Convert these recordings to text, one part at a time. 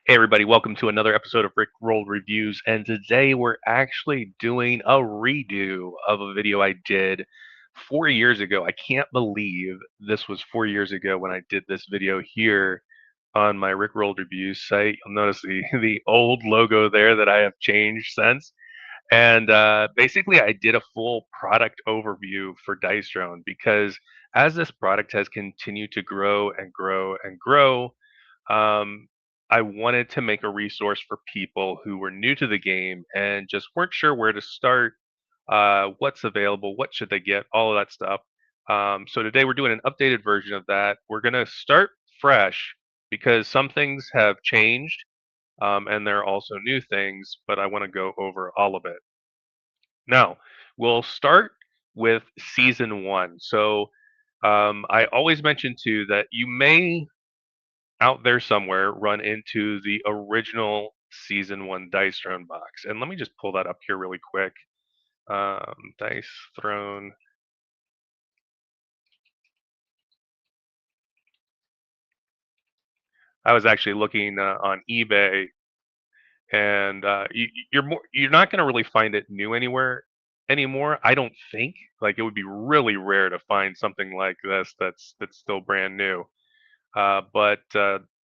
Hey everybody, welcome to another episode of Rick Roll Reviews, and today we're actually doing a redo of a video I did 4 years ago. I can't believe this was 4 years ago when I did this video here on my Rick Roll Reviews site. You'll notice the the old logo there that I have changed since. And basically, I did a full product overview for Dice Drone because as this product has continued to grow and grow and grow, um, I wanted to make a resource for people who were new to the game and just weren't sure where to start, what's available, what should they get, all of that stuff. So today we're doing an updated version of that. We're going to start fresh because some things have changed, and there are also new things, but I want to go over all of it. Now, we'll start with season one. So I always mention too that you may out there somewhere run into the original season one Dice Throne box. And let me just pull that up here really quick. Dice Throne. I was actually looking on eBay, and you're not going to really find it new anywhere anymore. I don't think. Like it would be really rare to find something like this that's still brand new. But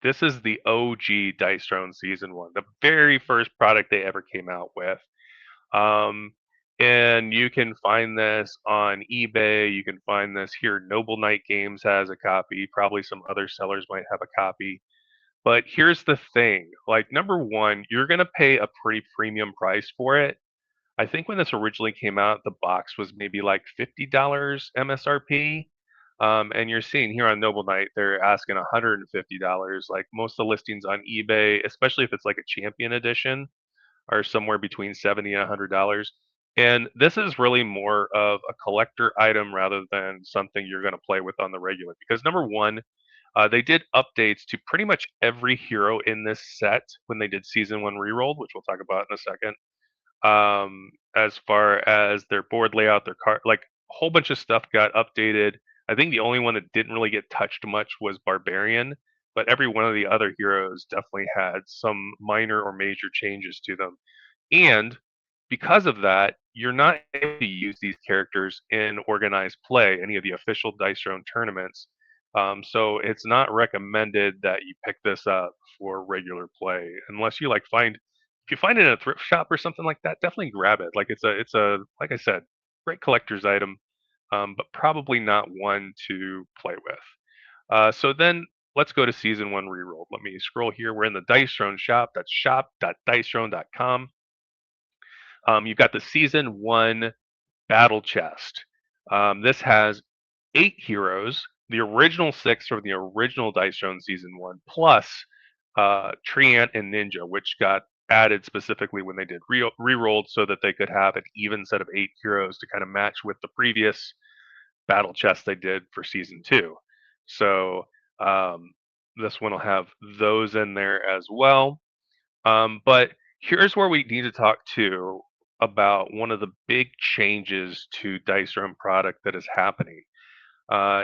this is the OG Dice Throne season one, the very first product they ever came out with. Um, and you can find this on eBay. You can find this here. Noble Knight Games has a copy. Probably some other sellers might have a copy. But here's the thing, like number one, you're gonna pay a pretty premium price for it. I think when this originally came out, the box was maybe like $50 MSRP. And you're seeing here on Noble Knight, they're asking $150. Like most of the listings on eBay, especially if it's like a champion edition, are somewhere between 70 and $100. And this is really more of a collector item rather than something you're going to play with on the regular. Because number one, they did updates to pretty much every hero in this set when they did season one rerolled, which we'll talk about in a second. As far as their board layout, their card, like a whole bunch of stuff got updated. I think the only one that didn't really get touched much was Barbarian, but every one of the other heroes definitely had some minor or major changes to them. And because of that, you're not able to use these characters in organized play, any of the official Dice Throne tournaments. So it's not recommended that you pick this up for regular play unless you like find if you find it in a thrift shop or something like that, definitely grab it. Like it's a like I said, great collector's item, but probably not one to play with. So then let's go to season one reroll. Let me scroll here. We're in the Dice Throne shop. That's shop.dicethrone.com. You've got the season one battle chest. This has 8 heroes, the original 6 from the original Dice Throne season one, plus Treant and Ninja, which got added specifically when they did re-rolled so that they could have an even set of 8 heroes to kind of match with the previous battle chest they did for season two. So um, this one will have those in there as well. But here's where we need to talk too about one of the big changes to Dice Run product that is happening.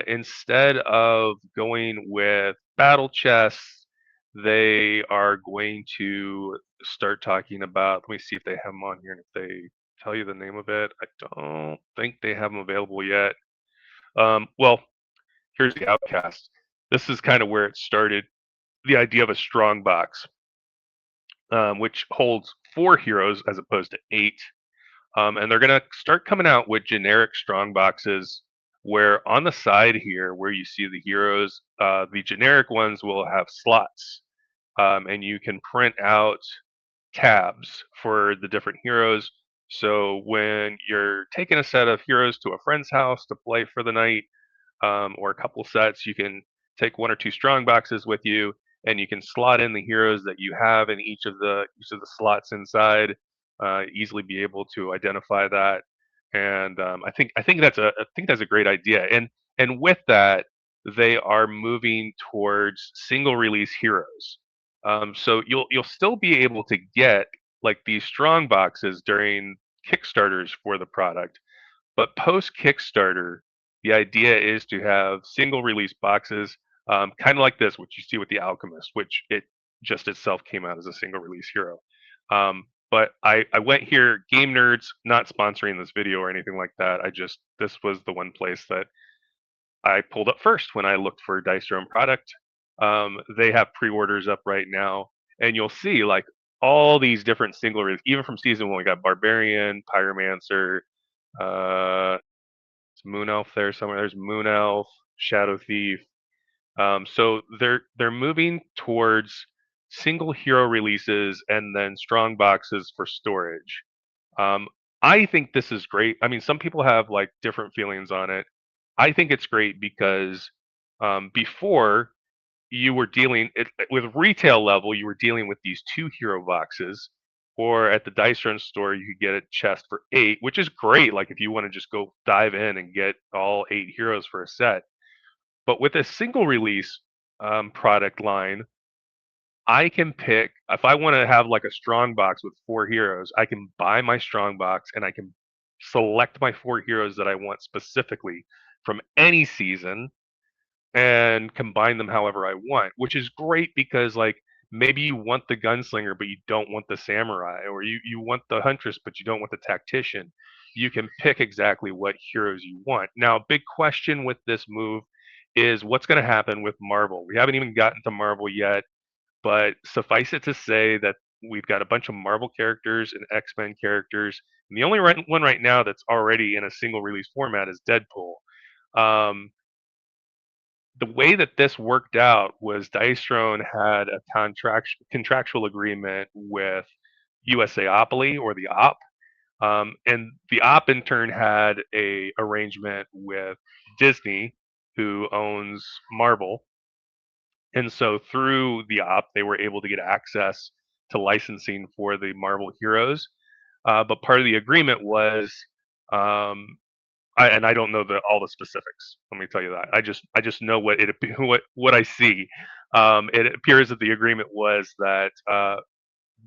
Instead of going with battle chests, they are going to start talking about. Let me see if they have them on here and if they tell you the name of it. I don't think they have them available yet. Well, here's the Outcast. This is kind of where it started. The idea of a strong box, which holds 4 heroes as opposed to 8. And they're going to start coming out with generic strong boxes where on the side here, where you see the heroes, the generic ones will have slots. And you can print out tabs for the different heroes. So when you're taking a set of heroes to a friend's house to play for the night, or a couple sets, you can take 1 or 2 strong boxes with you, and you can slot in the heroes that you have in each of the slots inside. Easily be able to identify that, and I think that's a great idea. And with that, they are moving towards single release heroes. So you'll still be able to get like these strong boxes during Kickstarters for the product, but post Kickstarter, the idea is to have single release boxes, kind of like this, which you see with the Alchemist, which it just itself came out as a single release hero. But I went here, Game Nerds, not sponsoring this video or anything like that. This was the one place that I pulled up first when I looked for Dice Your Own product. They have pre-orders up right now, and you'll see like all these different single release, even from season one. We got Barbarian, Pyromancer, uh, it's Moon Elf there somewhere. There's Moon Elf, Shadow Thief. So they're moving towards single hero releases and then strong boxes for storage. Um, I think this is great. I mean, some people have like different feelings on it. I think it's great because before you were with retail level, you were dealing with these two hero boxes, or at the dice run store, you could get a chest for eight, which is great. Like if you want to just go dive in and get all eight heroes for a set. But with a single release product line, I can pick if I want to have like a strong box with four heroes, I can buy my strong box and I can select my four heroes that I want specifically from any season and combine them however I want, which is great because like maybe you want the gunslinger but you don't want the samurai, or you want the huntress but you don't want the tactician. You can pick exactly what heroes you want. Now, a big question with this move is what's going to happen with Marvel. We haven't even gotten to Marvel yet, but suffice it to say that we've got a bunch of Marvel characters and X-Men characters. And the only one right now that's already in a single release format is Deadpool. Um, the way that this worked out was Dice Throne had a contractual agreement with USAopoly, or the Op, and the Op in turn had a arrangement with Disney, who owns Marvel, and so through the Op, they were able to get access to licensing for the Marvel heroes. But part of the agreement was, um, and I don't know all the specifics. Let me tell you that. I just know what I see. It appears that the agreement was that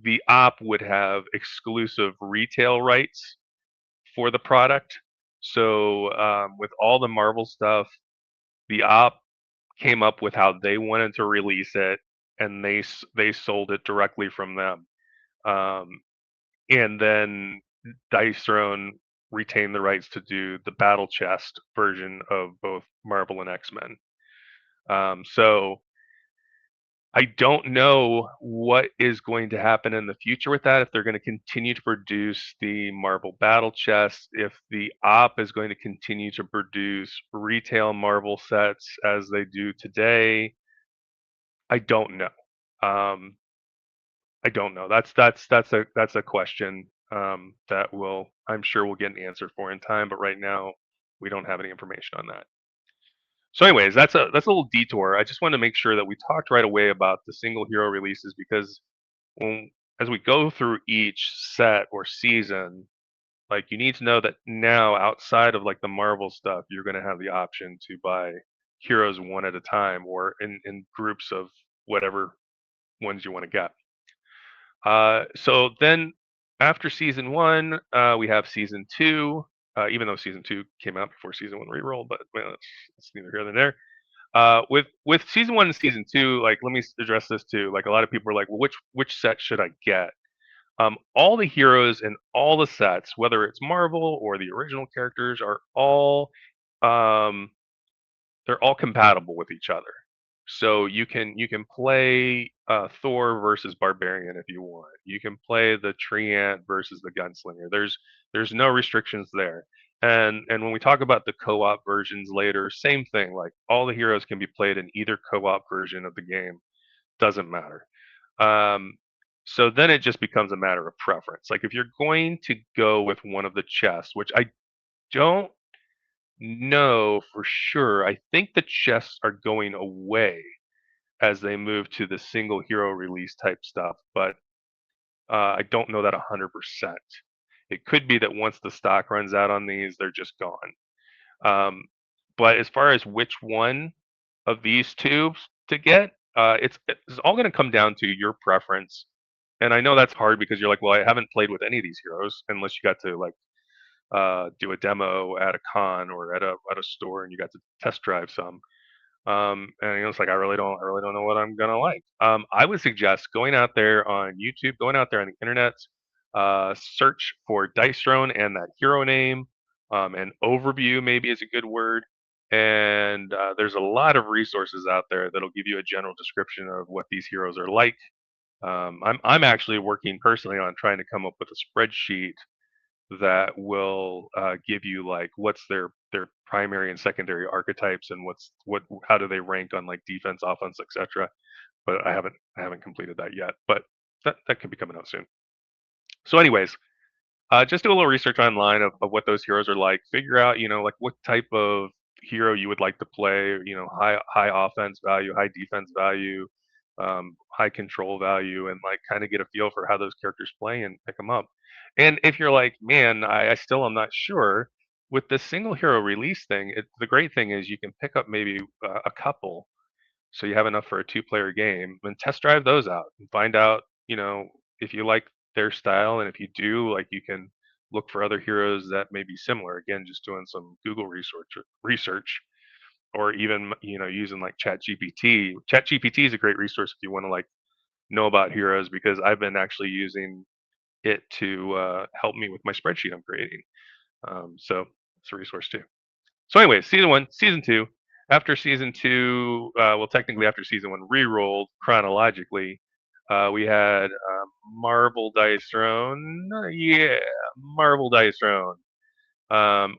the Op would have exclusive retail rights for the product. So with all the Marvel stuff, the Op came up with how they wanted to release it, and they sold it directly from them. Um, and then Dice Throne retained the rights to do the Battle Chest version of both Marvel and X-Men. So I don't know what is going to happen in the future with that. If they're going to continue to produce the Marvel Battle Chest, if the Op is going to continue to produce retail Marvel sets as they do today, I don't know. Um, I don't know. That's a question that I'm sure we'll get an answer for in time. But right now, we don't have any information on that. So, anyways, that's a little detour. I just wanted to make sure that we talked right away about the single hero releases because when as we go through each set or season, like you need to know that now outside of like the Marvel stuff, you're going to have the option to buy heroes one at a time or in groups of whatever ones you want to get. So then after season one, we have season two. Even though season two came out before season one reroll, but well, it's neither here nor there. With season one and season two, like let me address this too. Like a lot of people are like, well, which set should I get? All the heroes and all the sets, whether it's Marvel or the original characters, are all um, they're all compatible with each other. So you can play Thor versus Barbarian if you want. You can play the Tree Ant versus the Gunslinger. There's no restrictions there. And when we talk about the co-op versions later, same thing. Like all the heroes can be played in either co-op version of the game. Doesn't matter. Um, so then it just becomes a matter of preference. Like if you're going to go with one of the chests, which I don't know for sure. I think the chests are going away as they move to the single hero release type stuff, but I don't know that 100%. It could be that once the stock runs out on these, they're just gone. Um, but as far as which one of these two to get, it's all going to come down to your preference. And I know that's hard because you're like, well, I haven't played with any of these heroes unless you got to like do a demo at a con or at a store and you got to test drive some. And it's like I really don't know what I'm gonna like. I would suggest going out there on YouTube, going out there on the internet, search for Dice Throne and that hero name. An overview maybe is a good word. And there's a lot of resources out there that'll give you a general description of what these heroes are like. I'm actually working personally on trying to come up with a spreadsheet that will give you like what's their primary and secondary archetypes and what how do they rank on like defense, offense, etc. But I haven't completed that yet. But that could be coming out soon. So, anyways, just do a little research online of what those heroes are like. Figure out, like what type of hero you would like to play. High offense value, high defense value, high control value, and like kind of get a feel for how those characters play and pick them up. And if you're like, man, I still am not sure with the single hero release thing. The great thing is you can pick up maybe a couple so you have enough for a two-player game and test drive those out and find out, if you like their style, and if you do, like, you can look for other heroes that may be similar. Again, just doing some Google research, or even using like ChatGPT. ChatGPT is a great resource if you want to like know about heroes, because I've been actually using it to help me with my spreadsheet I'm creating. So it's a resource too. So, anyways, season one, season two. After season two, well, technically after season one re-rolled chronologically, we had Marvel Dice Throne. Yeah, Marvel Dice Throne.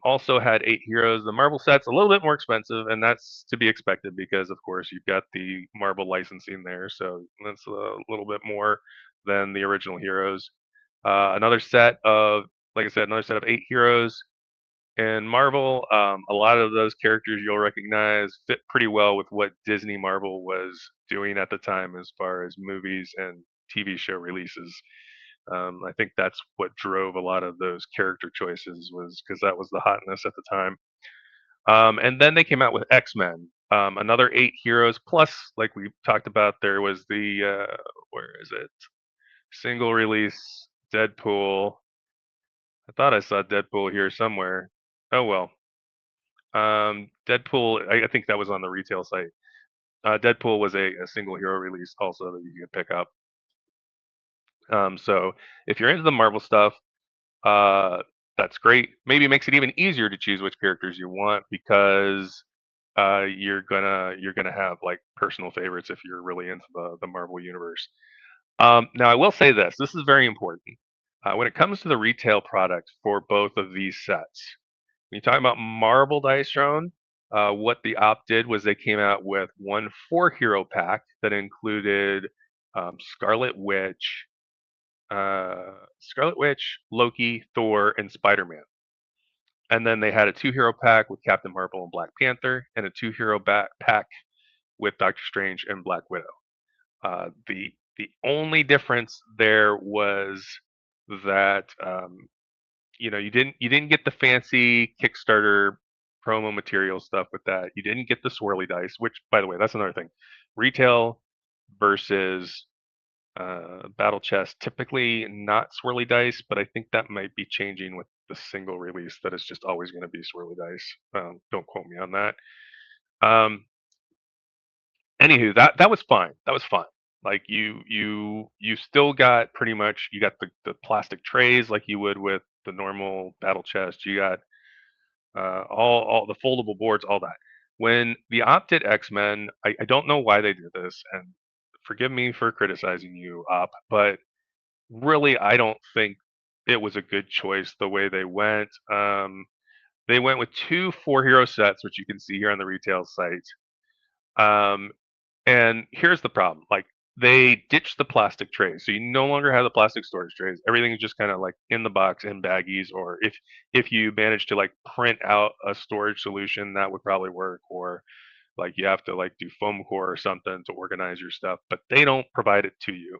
Also had 8 heroes. The Marvel set's a little bit more expensive, and that's to be expected because, of course, you've got the Marvel licensing there, so that's a little bit more than the original heroes. Another set of, like I said, another set of 8 heroes. And Marvel, a lot of those characters you'll recognize fit pretty well with what Disney Marvel was doing at the time as far as movies and TV show releases. I think that's what drove a lot of those character choices, was because that was the hotness at the time. And then they came out with X-Men, another 8 heroes plus, like we talked about, there was the where is it? Single release Deadpool. I thought I saw Deadpool here somewhere. Oh well. Deadpool, I think that was on the retail site. Deadpool was a single hero release also that you could pick up. So if you're into the Marvel stuff, uh, that's great. Maybe it makes it even easier to choose which characters you want, because you're gonna have like personal favorites if you're really into the Marvel universe. Now I will say this. This is very important. When it comes to the retail product for both of these sets, when you talk about Marble Dice Throne, what the op did was they came out with one 4 hero pack that included Scarlet Witch, Loki, Thor, and Spider Man. And then they had a 2 hero pack with Captain Marvel and Black Panther, and a 2 hero pack with Doctor Strange and Black Widow. The only difference there was that you didn't get the fancy Kickstarter promo material stuff with that. You didn't get the swirly dice, which, by the way, that's another thing. Retail versus battle chest, typically not swirly dice, but I think that might be changing with the single release. That is just always going to be swirly dice. Don't quote me on that. Um, Anywho, that was fine. That was fun. Like you still got pretty much, you got the plastic trays like you would with the normal battle chest. You got all the foldable boards, all that. When the opted X-Men, I don't know why they did this, and forgive me for criticizing you, Op, but really I don't think it was a good choice the way they went. They went with 2 4 hero sets, which you can see here on the retail site. Um, and here's the problem: like, they ditched the plastic trays, so you no longer have the plastic storage trays. Everything is just kind of like in the box in baggies, or if you manage to like print out a storage solution, that would probably work. Or like you have to like do foam core or something to organize your stuff, but they don't provide it to you.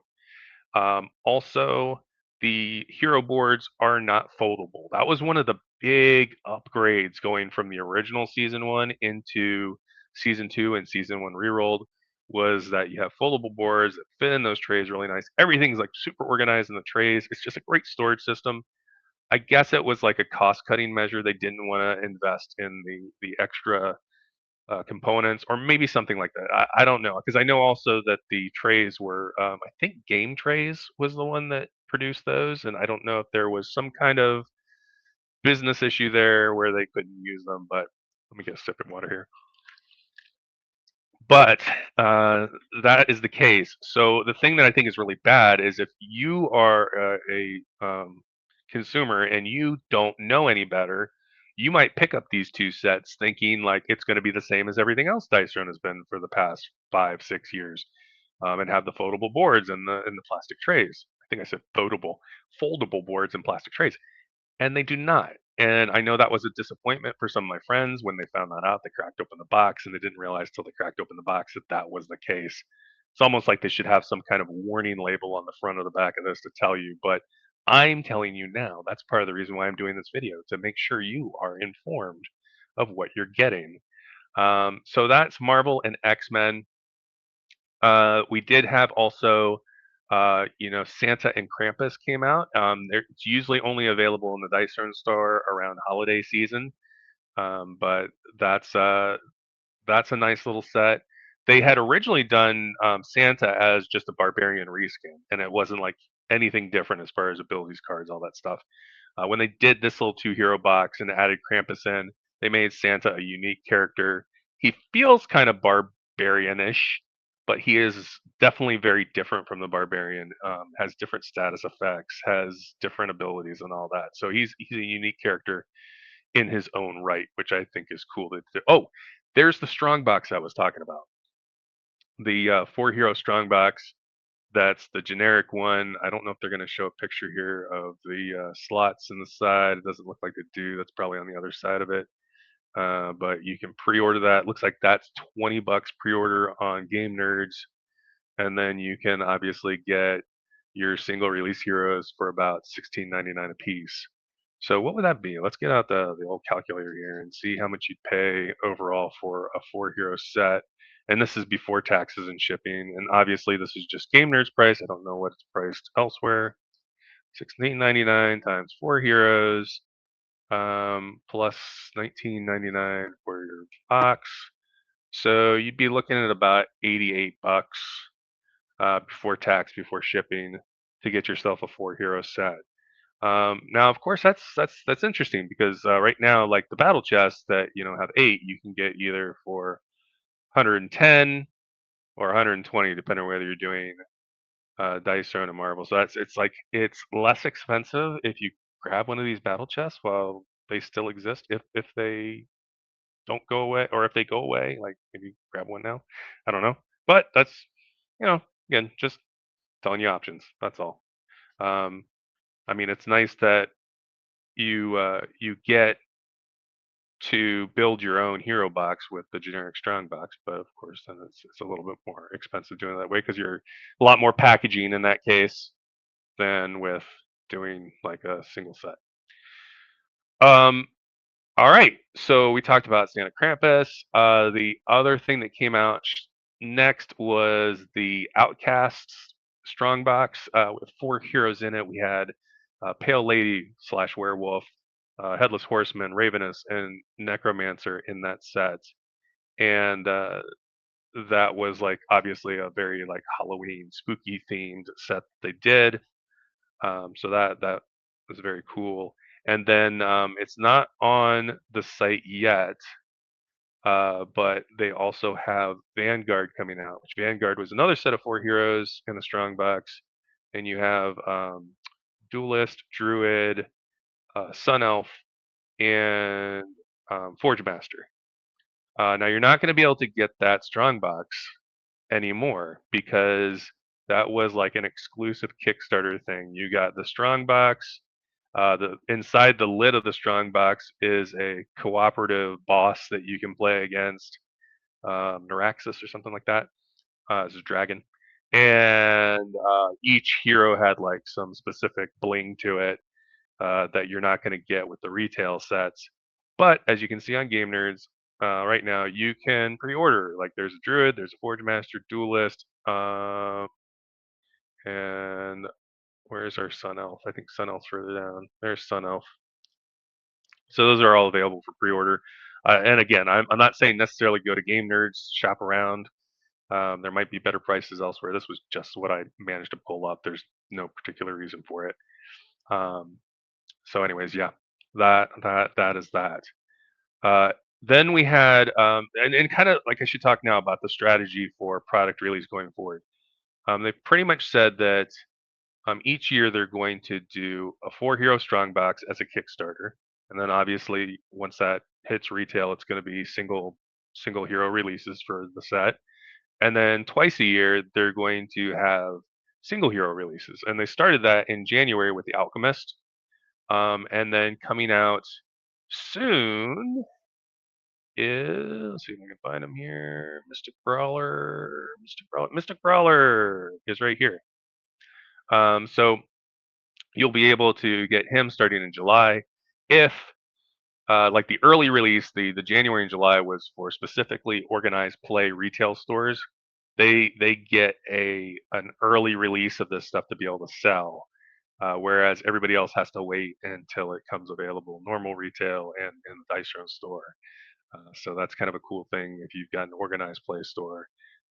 Also, the hero boards are not foldable. That was one of the big upgrades going from the original season one into season two and season one rerolled, was that you have foldable boards that fit in those trays really nice. Everything's like super organized in the trays. It's just a great storage system. I guess it was like a cost cutting measure. They didn't want to invest in the extra components, or maybe something like that. I don't know, because I know also that the trays were, I think Game Trays was the one that produced those, and I don't know if there was some kind of business issue there where they couldn't use them. But let me get a sip of water here. But that is the case. So the thing that I think is really bad is if you are a consumer and you don't know any better, you might pick up these two sets thinking like it's going to be the same as everything else Dice Run has been for the past 5, 6 years, and have the foldable boards and the plastic trays. I think I said foldable boards and plastic trays, and they do not. And I know that was a disappointment for some of my friends when they found that out. They cracked open the box and they didn't realize till they cracked open the box that that was the case. It's almost like they should have some kind of warning label on the front or the back of this to tell you. But I'm telling you now. That's part of the reason why I'm doing this video, to make sure you are informed of what you're getting. So that's Marvel and X-Men. We did have also, Santa and Krampus came out. It's usually only available in the Dice Zone store around holiday season, but that's uh, that's a nice little set. They had originally done Santa as just a barbarian reskin, and it wasn't like anything different as far as abilities, cards, all that stuff. When they did this little two hero box and added Krampus in, they made Santa a unique character. He feels kind of barbarianish, but he is definitely very different from the barbarian. Has different status effects, has different abilities, and all that. So he's a unique character in his own right, which I think is cool. Oh, there's the strong box I was talking about. The four hero strong box. That's the generic one. I don't know if they're going to show a picture here of the slots in the side. It doesn't look like they do. That's probably on the other side of it. But you can pre-order that. Looks like that's $20 pre-order on Game Nerds, and then you can obviously get your single release heroes for about 16.99 a piece. So what would that be? Let's get out the old calculator here and see how much you'd pay overall for a four hero set. And this is before taxes and shipping. And obviously this is just Game Nerd's price. I don't know what it's priced elsewhere. 16.99 times four heroes, plus 19.99 for your box. So you'd be looking at about $88 before tax, before shipping, to get yourself a four hero set. Now, of course, that's interesting because right now, like the battle chests that have eight, you can get either for 110 or 120, depending on whether you're doing dice or a marble. So it's like it's less expensive if you grab one of these battle chests while they still exist. If they don't go away, or if they go away, like maybe grab one now. I don't know, but that's again just telling you options. That's all. Um, I mean, it's nice that you get to build your own hero box with the generic strong box, but of course then it's a little bit more expensive doing it that way because you're a lot more packaging in that case than with doing like a single set. Um, all right, so we talked about Santa Krampus. The other thing that came out next was the Outcasts strong box with four heroes in it. We had Pale Lady slash Werewolf, Headless Horseman, Ravenous, and Necromancer in that set. And that was like obviously a very like Halloween spooky themed set they did. So that was very cool. And then it's not on the site yet, but they also have Vanguard coming out, which Vanguard was another set of four heroes in the strong box. And you have Duelist, Druid, Sun Elf, and Forge Master. Now you're not going to be able to get that strong box anymore because that was like an exclusive Kickstarter thing. You got the strong box. The inside the lid of the strong box is a cooperative boss that you can play against, Neuraxis or something like that. It's a dragon, and each hero had like some specific bling to it that you're not going to get with the retail sets. But as you can see on Game Nerds, right now you can pre-order. Like there's a Druid, there's a Forge Master, Duelist, and where's our Sun Elf? I think Sun Elf's further down. There's Sun Elf. So those are all available for pre-order. And again, I'm not saying necessarily go to Game Nerds, shop around. There might be better prices elsewhere. This was just what I managed to pull up. There's no particular reason for it. Um, so, anyways, yeah, that is that. Uh, then we had, and kind of like I should talk now about the strategy for product release going forward. They pretty much said that each year they're going to do a 4 hero strong box as a Kickstarter, and then obviously once that hits retail, it's going to be single hero releases for the set, and then twice a year they're going to have single hero releases, and they started that in January with the Alchemist, and then coming out soon is, let's see if I can find him here, Mystic Brawler is right here. So you'll be able to get him starting in July. If like the early release, the January and July was for specifically organized play retail stores. They get an early release of this stuff to be able to sell, whereas everybody else has to wait until it comes available normal retail and in the Dice Throne store. So that's kind of a cool thing if you've got an organized play store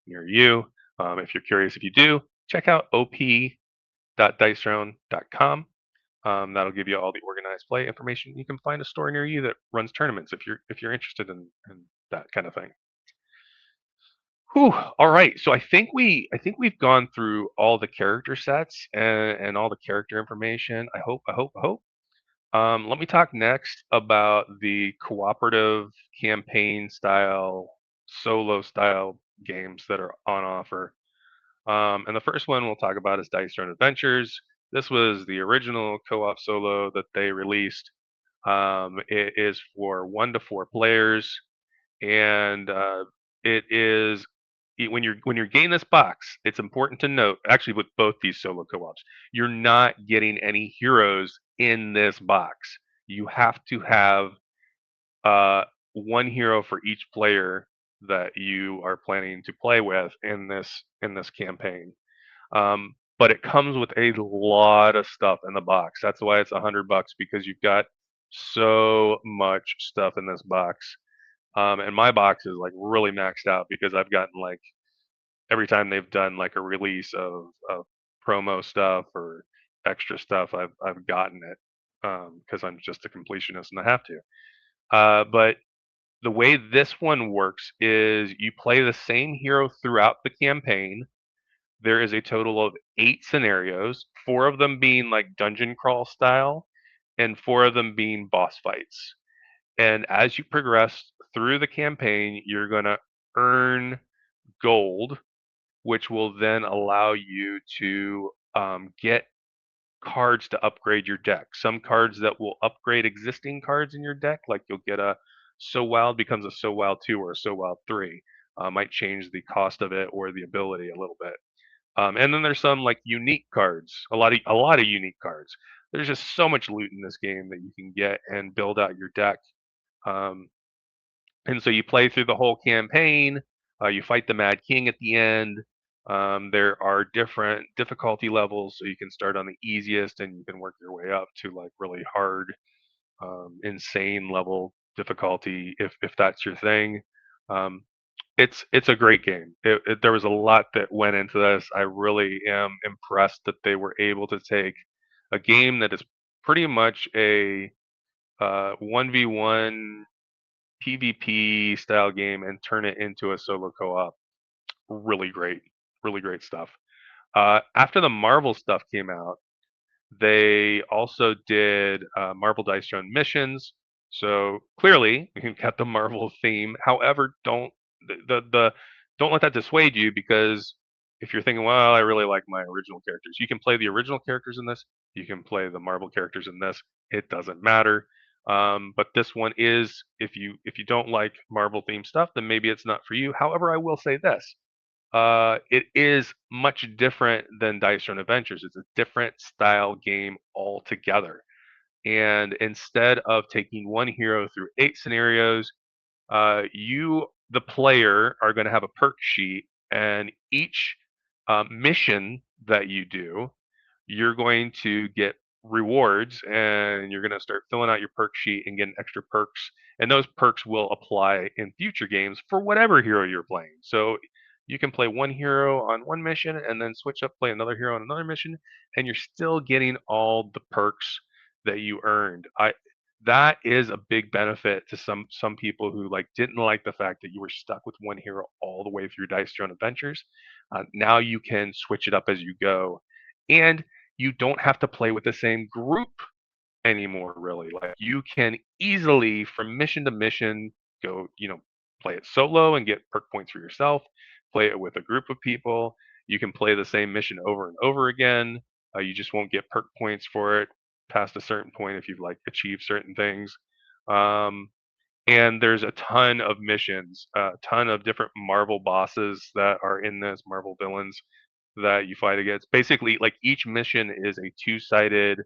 near you. If you're curious, if you do, check out op.dicethrone.com. That'll give you all the organized play information. You can find a store near you that runs tournaments if you're interested in that kind of thing. Whew, all right. So I think we've gone through all the character sets and all the character information. I hope. Let me talk next about the cooperative campaign style, solo style games that are on offer. And the first one we'll talk about is Dice Throne Adventures. This was the original co-op solo that they released. It is for 1 to 4 players, and it is when you're getting this box. It's important to note, actually, with both these solo co-ops, you're not getting any heroes in this box. You have to have uh, 1 hero for each player that you are planning to play with in this campaign. But it comes with a lot of stuff in the box. That's why it's $100 because you've got so much stuff in this box. And my box is like really maxed out because I've gotten like every time they've done like a release of promo stuff or extra stuff, I've gotten it because I'm just a completionist and I have to. But the way this one works is you play the same hero throughout the campaign. There is a total of 8 scenarios, 4 of them being like dungeon crawl style, and 4 of them being boss fights. And as you progress through the campaign, you're going to earn gold, which will then allow you to get cards to upgrade your deck. Some cards that will upgrade existing cards in your deck, like you'll get a So Wild becomes a So Wild 2 or a So Wild 3. Might change the cost of it or the ability a little bit. And then there's some like unique cards, a lot of unique cards. There's just so much loot in this game that you can get and build out your deck. Um, and so you play through the whole campaign. You fight the Mad King at the end. There are different difficulty levels, so you can start on the easiest and you can work your way up to like really hard, insane level difficulty if that's your thing. Um, it's a great game. There was a lot that went into this. I really am impressed that they were able to take a game that is pretty much a 1v1 PvP style game and turn it into a solo co-op. Really great, really great stuff. After the Marvel stuff came out, they also did Marvel Dice Throne missions. So clearly, you've got the Marvel theme. However, the don't let that dissuade you because if you're thinking, well, I really like my original characters, you can play the original characters in this. You can play the Marvel characters in this. It doesn't matter. But this one is, if you don't like Marvel themed stuff, then maybe it's not for you. However, I will say this: it is much different than Dice Throne Adventures. It's a different style game altogether. And instead of taking 1 hero through 8 scenarios, you, the player, are going to have a perk sheet, and each mission that you do, you're going to get rewards, and you're going to start filling out your perk sheet and getting extra perks, and those perks will apply in future games for whatever hero you're playing. So you can play one hero on one mission and then switch up, play another hero on another mission, and you're still getting all the perks that you earned. I That is a big benefit to some people who like didn't like the fact that you were stuck with one hero all the way through Dice Throne Adventures. Now you can switch it up as you go, and you don't have to play with the same group anymore, really. Like, you can easily, from mission to mission, go, play it solo and get perk points for yourself, play it with a group of people. You can play the same mission over and over again. You just won't get perk points for it past a certain point if you've like achieved certain things. Um, and there's a ton of missions, a ton of different Marvel bosses that are in this, Marvel villains that you fight against. Basically, like, each mission is a two-sided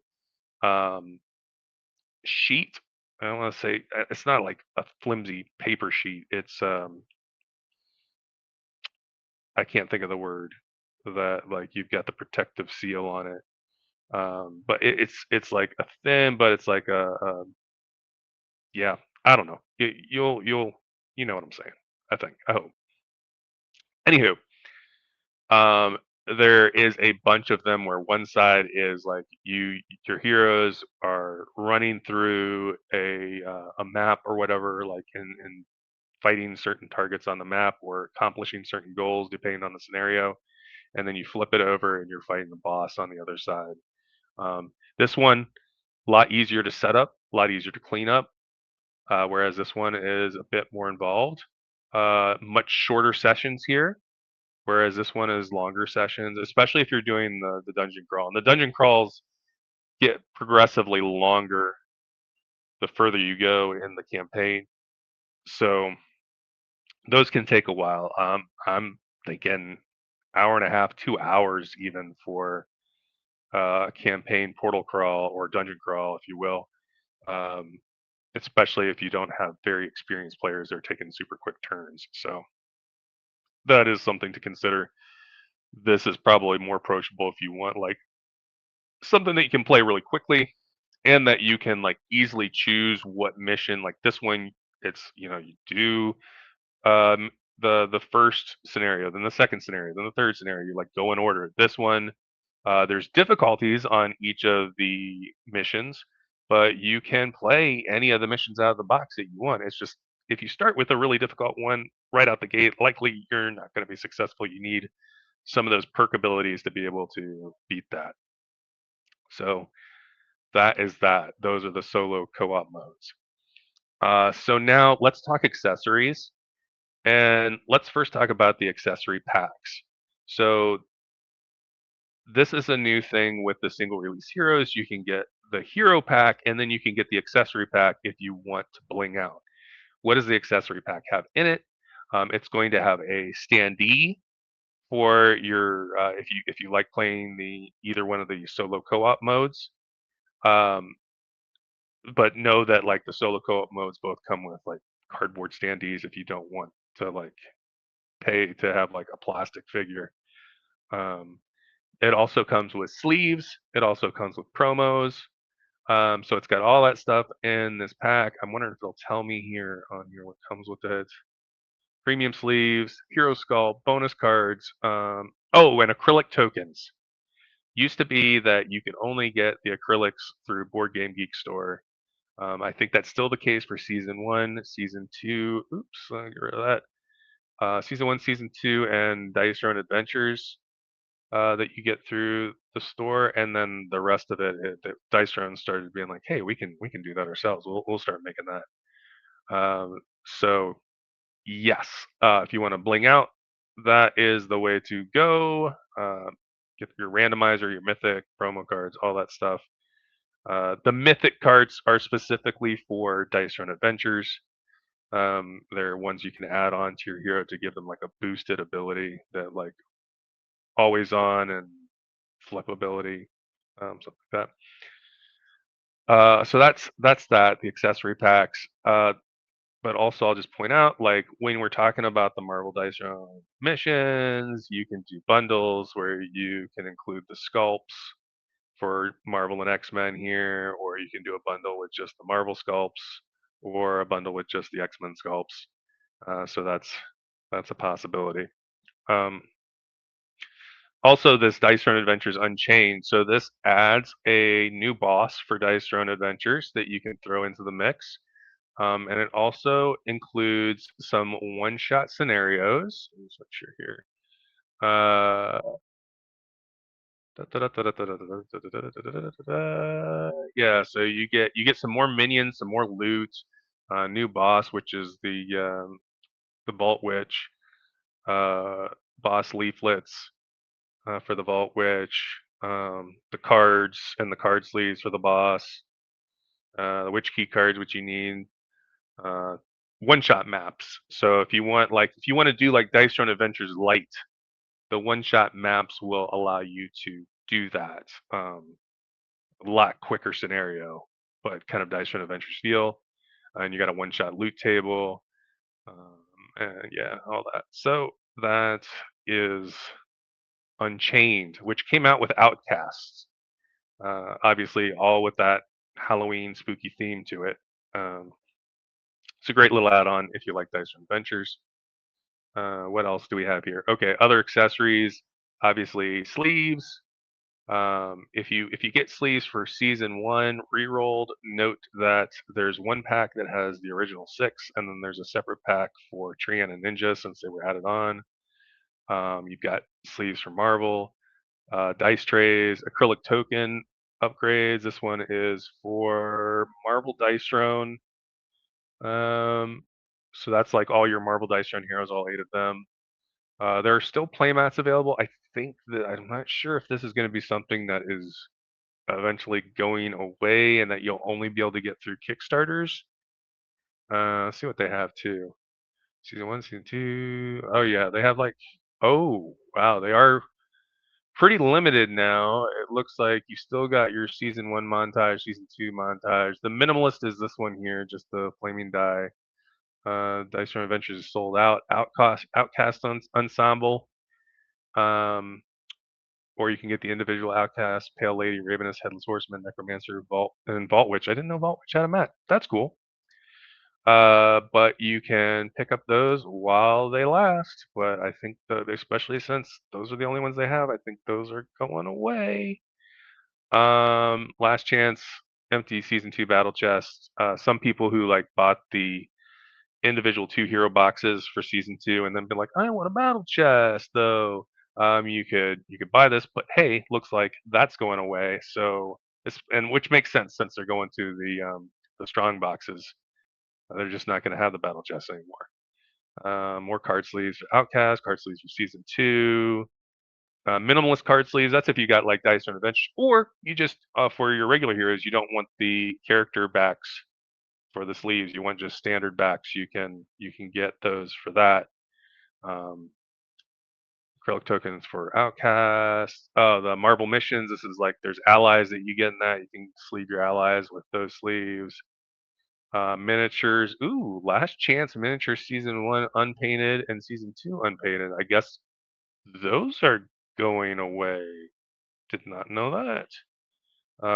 um, sheet. I don't want to say it's not like a flimsy paper sheet. It's I can't think of the word that, like, you've got the protective seal on it. But it's like a thin, but it's like a yeah. I don't know. You'll you know what I'm saying. I think. I hope. Anywho, Um, there is a bunch of them where one side is like your heroes are running through a map or whatever, like in fighting certain targets on the map or accomplishing certain goals depending on the scenario, and then you flip it over and you're fighting the boss on the other side. This one, a lot easier to set up, a lot easier to clean up, whereas this one is a bit more involved. Much shorter sessions here, whereas this one is longer sessions, especially if you're doing the dungeon crawl. And the dungeon crawls get progressively longer the further you go in the campaign. So those can take a while. I'm thinking hour and a half, 2 hours even for campaign portal crawl or dungeon crawl, if you will. Um, Especially if you don't have very experienced players that are taking super quick turns. So that is something to consider. This is probably more approachable if you want like something that you can play really quickly and that you can like easily choose what mission. Like this one, it's, you do um the first scenario, then the second scenario, then the third scenario. You like go in order. This one, there's difficulties on each of the missions, but you can play any of the missions out of the box that you want. It's just, if you start with a really difficult one right out the gate, likely you're not going to be successful. You need some of those perk abilities to be able to beat that. So that is that. Those are the solo co-op modes. So now let's talk accessories, and let's first talk about the accessory packs. So this is a new thing with the single release heroes. You can get the hero pack, and then you can get the accessory pack if you want to bling out. What does the accessory pack have in it? It's going to have a standee for your if you like playing the either one of the solo co-op modes. Um, but know that like the solo co-op modes both come with like cardboard standees if you don't want to like pay to have like a plastic figure. Um, it also comes with sleeves. It also comes with promos. So it's got all that stuff in this pack. I'm wondering if they'll tell me here on here what comes with it. Premium sleeves, hero skull, bonus cards. Oh, and acrylic tokens. Used to be that you could only get the acrylics through Board Game Geek Store. I think that's still the case for season one, season two. Oops, let me get rid of that. Season one, season two, and Dice Throne Adventures that you get through the store, and then the rest of it, the Dice Throne started being like, "Hey, we can do that ourselves. We'll start making that." So yes, if you want to bling out, that is the way to go. Get your randomizer, your mythic promo cards, all that stuff. The mythic cards are specifically for Dice Throne Adventures. They're ones you can add on to your hero to give them like a boosted ability that like always on and flip ability, something like that. So that's that, the accessory packs. But also I'll just point out, like when we're talking about the Marvel Dice Throne missions, you can do bundles where you can include the sculpts for Marvel and X-Men here, or you can do a bundle with just the Marvel sculpts, or a bundle with just the X-Men sculpts. So that's a possibility. Um, Also, this Dice Throne Adventures Unchained. So this adds a new boss for Dice Throne Adventures that you can throw into the mix. And it also includes some one-shot scenarios. Let me switch here. Uh, yeah, so you get some more minions, some more loot, new boss, which is the Vault Witch, uh, boss leaflets for the Vault Witch, the cards and the card sleeves for the boss, the Witch Key cards, which you need, uh, one-shot maps. So if you want to do like Dice Throne Adventures Light, the one-shot maps will allow you to do that. A lot quicker scenario, but kind of Dice Throne Adventures feel. And you got a one-shot loot table, um, and yeah, all that. So that is Unchained, which came out with Outcasts. Obviously, all with that Halloween spooky theme to it. Um, it's a great little add-on if you like Dice Adventures. What else do we have here? Okay, other accessories. Obviously, sleeves. If you get sleeves for season one re-rolled, note that there's one pack that has the original six, and then there's a separate pack for Triana and Ninja since they were added on. You've got sleeves for Marvel, dice trays, acrylic token upgrades. This one is for Marvel Dice Throne. So that's like all your Marvel Dice Throne heroes, all 8 of them. There are still playmats available. I think that I'm not sure if this is going to be something that is eventually going away and that you'll only be able to get through Kickstarters. Let's see what they have too. Season one, season two. Oh yeah, they have like. Oh wow, they are pretty limited now. It looks like you still got your season one montage, season two montage. The minimalist is this one here, just the flaming die. Dice Throne Adventures is sold out. Outcast Ensemble. Um, or you can get the individual Outcast, Pale Lady, Ravenous, Headless Horseman, Necromancer, Vault, and Vault Witch. I didn't know Vault Witch had a mat. That's cool. But you can pick up those while they last. But I think that, especially since those are the only ones they have, I think those are going away. Last chance, empty season two battle chests. Some people who like bought the individual 2 hero boxes for season two and then been like, I want a battle chest though. You could buy this, but hey, looks like that's going away. So this, and which makes sense since they're going to the strong boxes. They're just not going to have the battle chests anymore. More card sleeves for Outcast, card sleeves for season two. Minimalist card sleeves. That's if you got like Dice and Adventure, or you just for your regular heroes, you don't want the character backs for the sleeves. You want just standard backs. You can get those for that. Um, acrylic tokens for Outcast. The Marble missions. This is like there's allies that you get in that. You can sleeve your allies with those sleeves. Miniatures. Ooh, last chance miniature season one unpainted and season two unpainted. I guess those are going away. Did not know that.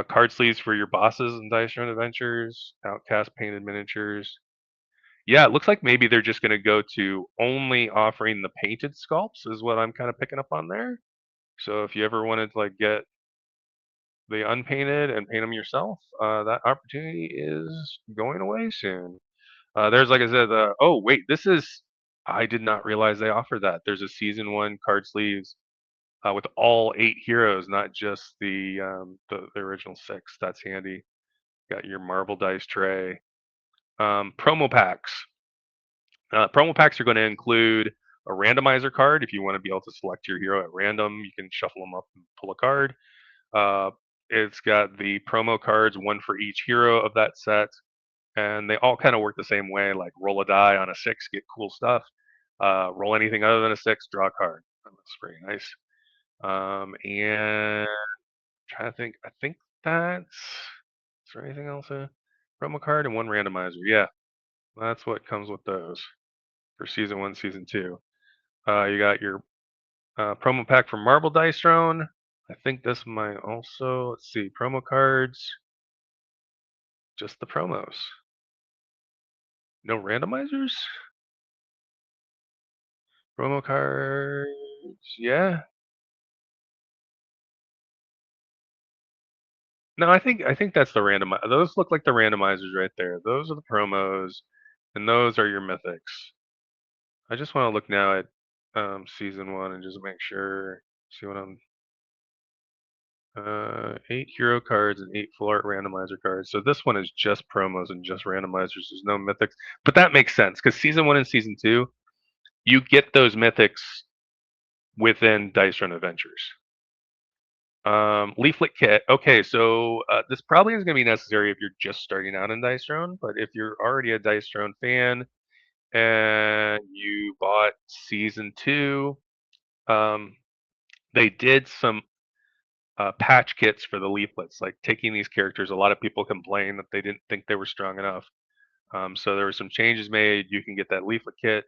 Card sleeves for your bosses and Dice Throne Adventures. Outcast painted miniatures. Yeah, it looks like maybe they're just going to go to only offering the painted sculpts, is what I'm kind of picking up on there. So if you ever wanted to like get the unpainted and paint them yourself, that opportunity is going away soon. There's like I said, oh wait, this is I did not realize they offer that. There's a season one card sleeves with all 8 heroes, not just the original 6. That's handy. Got your Marvel dice tray. Promo packs. Promo packs are going to include a randomizer card. If you want to be able to select your hero at random, you can shuffle them up and pull a card. Uh, it's got the promo cards, one for each hero of that set, and they all kind of work the same way. Like roll a die on a 6, get cool stuff. Roll anything other than a 6, draw a card. That's pretty nice. And I'm trying to think. I think that's. Is there anything else? Promo card and one randomizer. Yeah, that's what comes with those for season one, season two. You got your promo pack for Marble Dice Throne. I think this might also, let's see, promo cards, just the promos. No randomizers? Promo cards, yeah. No, I think that's the random. Those look like the randomizers right there. Those are the promos, and those are your mythics. I just want to look now at season one and just make sure. See what I'm. Eight hero cards and eight full art randomizer cards. So this one is just promos and just randomizers. There's no mythics, but that makes sense because season one and season two, you get those mythics within Dice Run Adventures. Leaflet kit. Okay, so this probably is going to be necessary if you're just starting out in Dice Throne, but if you're already a Dice Throne fan and you bought season two, um, they did some patch kits for the leaflets, like taking these characters. A lot of people complained that they didn't think they were strong enough. So there were some changes made. You can get that leaflet kit.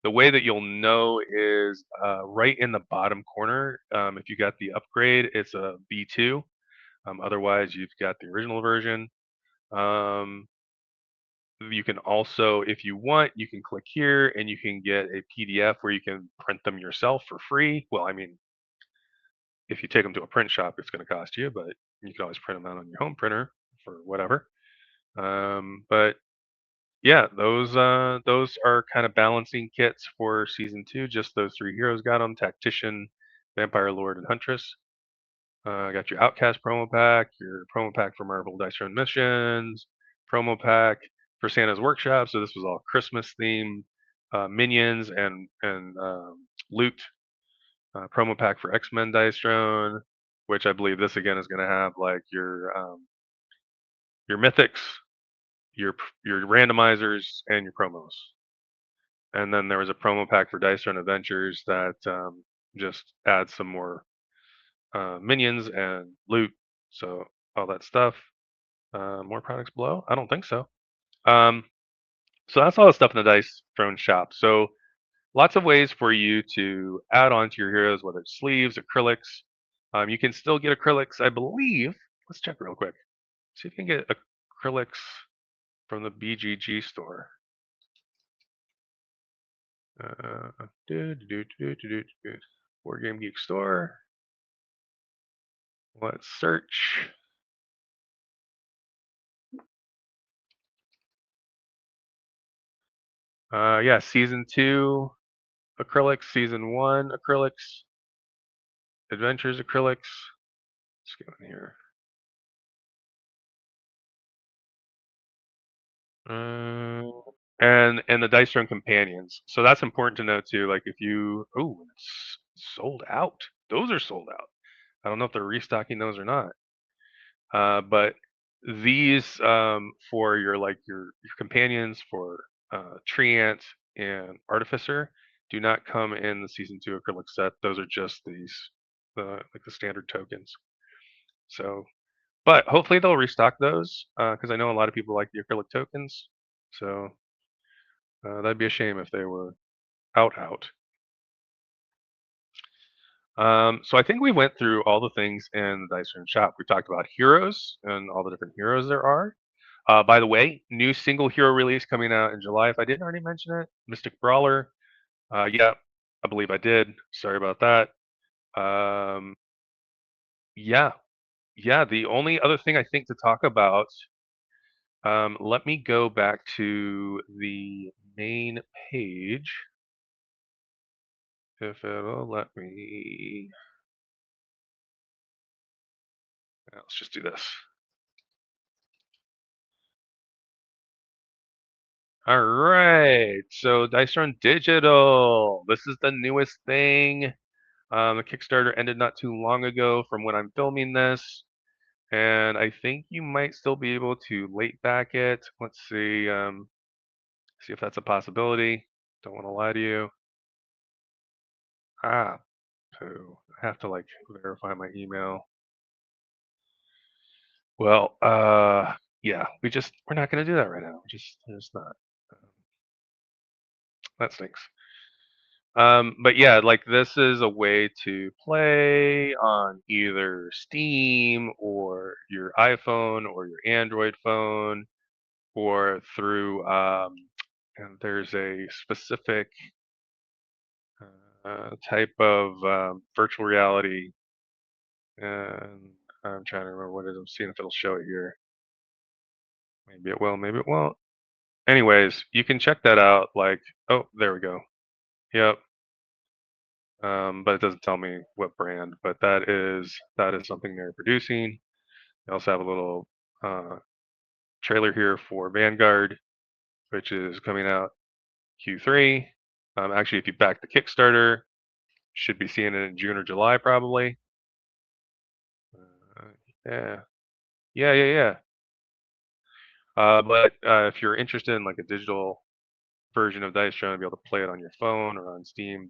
The way that you'll know is right in the bottom corner. If you got the upgrade, it's a B2. Otherwise, you've got the original version. Um, you can also, if you want, you can click here and you can get a PDF where you can print them yourself for free. Well, I mean, if you take them to a print shop, it's going to cost you, but you can always print them out on your home printer for whatever. But yeah, those are kind of balancing kits for season two. Just those three heroes got them: Tactician, Vampire Lord, and Huntress. Got your Outcast promo pack, your promo pack for Marvel Dice Run Missions, promo pack for Santa's Workshop. So this was all Christmas themed, minions and loot. Promo pack for X Men Dice Throne, which I believe this again is going to have like your mythics, your randomizers, and your promos. And then there was a promo pack for Dice Run Adventures that just adds some more minions and loot. So all that stuff. More products below? I don't think so. Um, so that's all the stuff in the Dice Throne shop. So lots of ways for you to add on to your heroes, whether it's sleeves, acrylics. You can still get acrylics, I believe. Let's check real quick. See if you can get acrylics from the BGG store. Board Game Geek store. Let's search. Yeah, season two acrylics, season one acrylics, adventures acrylics. Let's go in here. Uh, and the Dice Throne companions. So that's important to know too. Like if you, oh, it's sold out. Those are sold out. I don't know if they're restocking those or not. But these for your companions for Treant and Artificer do not come in the season two acrylic set. Those are just these like the standard tokens. So, but hopefully they'll restock those because I know a lot of people like the acrylic tokens. So that'd be a shame if they were out. So I think we went through all the things in the Dice Room shop. We talked about heroes and all the different heroes there are. By the way, new single hero release coming out in July. If I didn't already mention it, Mystic Brawler. Yeah, I believe I did. Sorry about that. Um, yeah, yeah. The only other thing I think to talk about. Let me go back to the main page. If it'll let me. Let's just do this. All right. So Dice Run Digital. This is the newest thing. The Kickstarter ended not too long ago from when I'm filming this. And I think you might still be able to late back it. Let's see. See if that's a possibility. Don't want to lie to you. Ah, poo. I have to like verify my email. Well, yeah, we're not gonna do that right now. We're just not. Um, that stinks. But yeah, like this is a way to play on either Steam or your iPhone or your Android phone or through and there's a specific type of virtual reality, and I'm trying to remember what it is. I'm seeing if it'll show it here. Maybe it will, maybe it won't. Anyways, you can check that out. Like, oh, there we go. Yep. But it doesn't tell me what brand. But that is something they're producing. They also have a little uh, trailer here for Vanguard, which is coming out Q3. Actually, if you back the Kickstarter, should be seeing it in June or July probably. Uh, yeah, yeah. But if you're interested in like a digital version of Dice Throne and be able to play it on your phone or on Steam,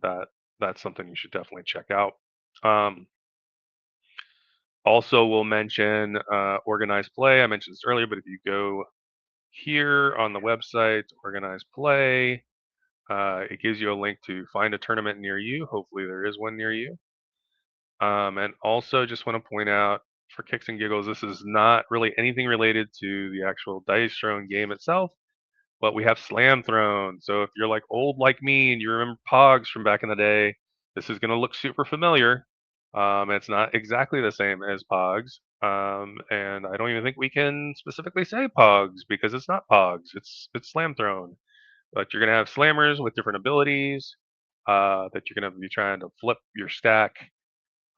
that's something you should definitely check out. Um, Also, we'll mention organized play. I mentioned this earlier, but if you go here on the website, organized play, it gives you a link to find a tournament near you. Hopefully, there is one near you. And also, just want to point out for kicks and giggles, this is not really anything related to the actual Dice Throne game itself, but we have Slam Throne. So if you're like old like me and you remember Pogs from back in the day, this is going to look super familiar. It's not exactly the same as Pogs. And I don't even think we can specifically say Pogs because it's not Pogs. It's Slam Throne. But you're going to have slammers with different abilities that you're going to be trying to flip your stack.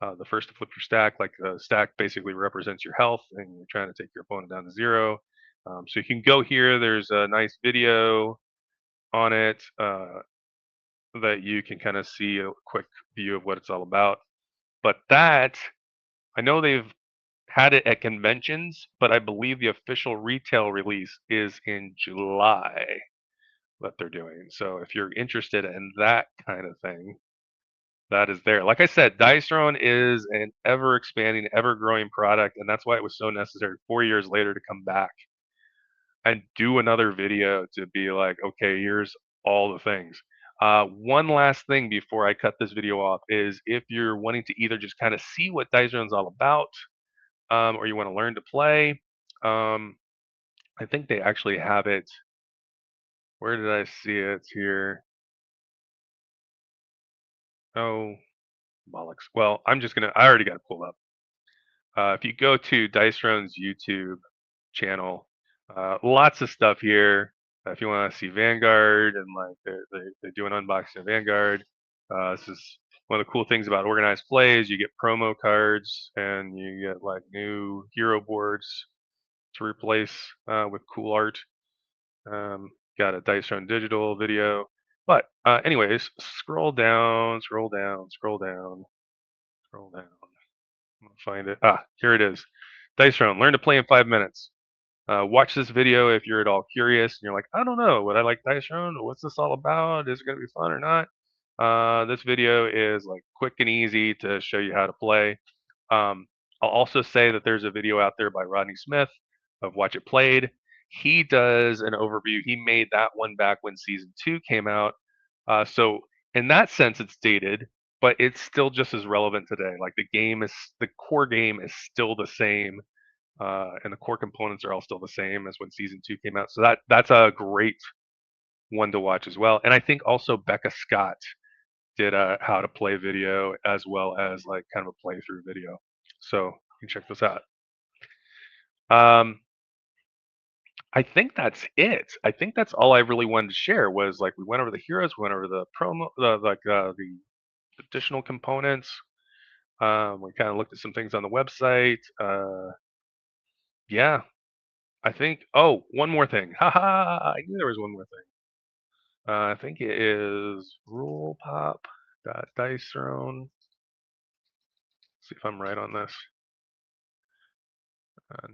The first to flip your stack, like the stack basically represents your health, and you're trying to take your opponent down to zero. So you can go here. There's a nice video on it that you can kind of see a quick view of what it's all about. But that, I know they've had it at conventions, but I believe the official retail release is in July that they're doing. So if you're interested in that kind of thing, that is there. Like I said, Dice Throne is an ever expanding, ever growing product, and that's why it was so necessary 4 years later to come back and do another video to be like, okay, here's all the things. One last thing before I cut this video off is if you're wanting to either just kind of see what Dice Throne is all about, or you want to learn to play, um, I think they actually have it. Where did I see it here? Oh, bollocks. Well, I already got it pulled up. If you go to Dice Throne's YouTube channel, lots of stuff here. If you want to see Vanguard and like they do an unboxing of Vanguard, this is one of the cool things about organized plays. You get promo cards and you get like new hero boards to replace with cool art. Got a Dice Throne digital video. But anyways, scroll down, scroll down, scroll down, scroll down. I'm gonna find it. Ah, here it is. Dice Throne. Learn to play in 5 minutes. Watch this video if you're at all curious and you're like, I don't know, would I like Dice Throne? What's this all about? Is it going to be fun or not? This video is like quick and easy to show you how to play. Um, I'll also say that there's a video out there by Rodney Smith of Watch It Played. He does an overview. He made that one back when season 2 came out. So in that sense, it's dated, but it's still just as relevant today. Like the core game is still the same, and the core components are all still the same as when season 2 came out. So that's a great one to watch as well. And I think also Becca Scott did a how to play video as well as like kind of a playthrough video. So you can check this out. Um, I think that's it. I think that's all I really wanted to share was like we went over the heroes, we went over the promo, the additional components. We kind of looked at some things on the website. Yeah, I think. Oh, one more thing. Haha! I knew there was one more thing. I think it is rule pop dot dice throne. See if I'm right on this.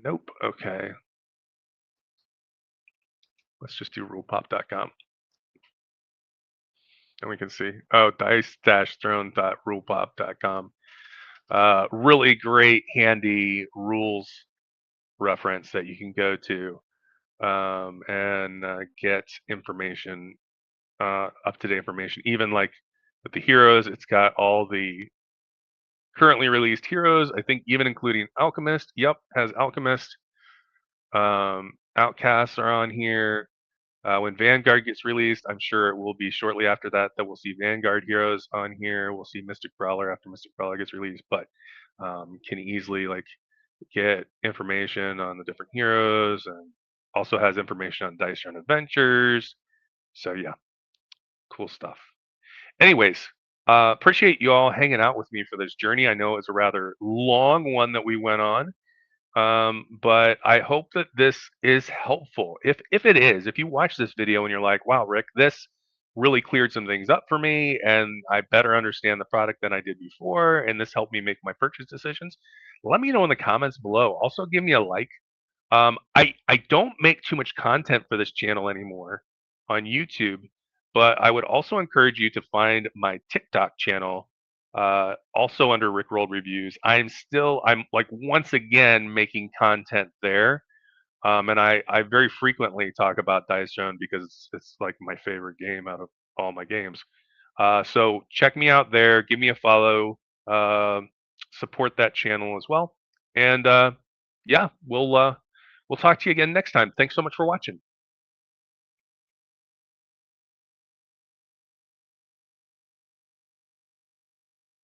Nope. Okay. Let's just do rulepop.com. And we can see. Oh, dice-throne.rulepop.com. Really great, handy rules reference that you can go to and get information, up to date information. Even like With the heroes, it's got all the currently released heroes. I think even including Alchemist. Yep, has Alchemist. Outcasts are on here. When Vanguard gets released, I'm sure it will be shortly after that that we'll see Vanguard heroes on here. We'll see Mystic Brawler after Mystic Brawler gets released, but can easily like get information on the different heroes, and also has information on Dice Run Adventures. So yeah, cool stuff. Anyways, appreciate you all hanging out with me for this journey. I know it was a rather long one that we went on, but I hope that this is helpful. If it is, if you watch this video and you're like, "Wow, Rick, this really cleared some things up for me, and I better understand the product than I did before, and this helped me make my purchase decisions," let me know in the comments below. Also, give me a like. I don't make too much content for this channel anymore on YouTube, but I would also encourage you to find my TikTok channel, also under Rick Rolled Reviews. I'm like once again making content there, and I very frequently talk about Dice Zone because it's like my favorite game out of all my games. So check me out there. Give me a follow. Uh, Support that channel as well. And yeah, we'll talk to you again next time. Thanks so much for watching.